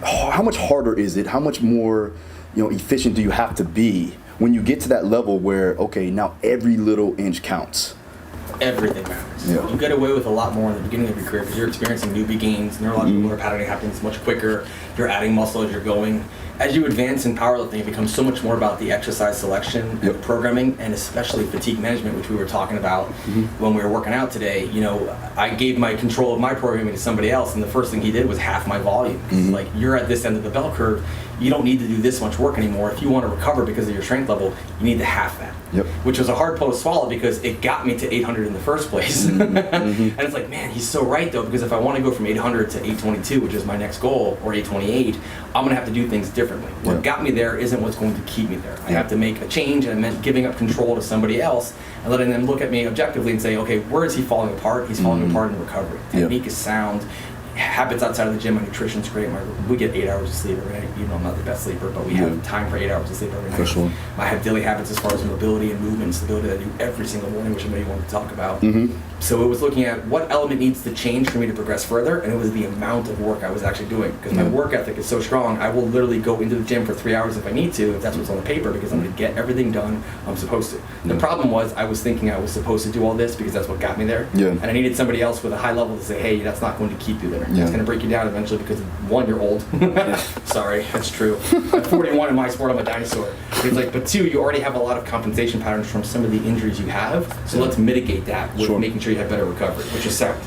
how much harder is it? How much more, efficient do you have to be when you get to that level where, okay, now every little inch counts? Everything matters. Yeah. You get away with a lot more in the beginning of your career because you're experiencing newbie gains, neurological motor patterning happens much quicker, you're adding muscle as you're going. As you advance in powerlifting, it becomes so much more about the exercise selection and the programming, and especially fatigue management, which we were talking about when we were working out today. I gave my control of my programming to somebody else, and the first thing he did was half my volume. Like, you're at this end of the bell curve, you don't need to do this much work anymore. If you want to recover because of your strength level, you need to half that. Which was a hard pill to swallow because it got me to 800 in the first place. And it's like, man, he's so right though, because if I want to go from 800 to 822, which is my next goal, or 828, I'm going to have to do things differently. What got me there isn't what's going to keep me there. I have to make a change, and it meant giving up control to somebody else and letting them look at me objectively and say, okay, where is he falling apart? He's falling apart in recovery. Technique is sound. Habits outside of the gym, my nutrition's great. We get 8 hours of sleep every night. I'm not the best sleeper, but we have time for 8 hours of sleep every night. For sure. I have daily habits as far as mobility and movement and stability that I do every single morning, which I know you want to talk about. So it was looking at what element needs to change for me to progress further, and it was the amount of work I was actually doing. Because my work ethic is so strong, I will literally go into the gym for 3 hours if I need to, if that's what's on the paper, because I'm going to get everything done I'm supposed to. The problem was I was thinking I was supposed to do all this because that's what got me there. And I needed somebody else with a high level to say, hey, that's not going to keep you there. It's going to break you down eventually because, one, you're old. Sorry, that's true. At 41 in my sport, I'm a dinosaur. It's like, but two, you already have a lot of compensation patterns from some of the injuries you have, so let's mitigate that with making sure you have better recovery, which is sound.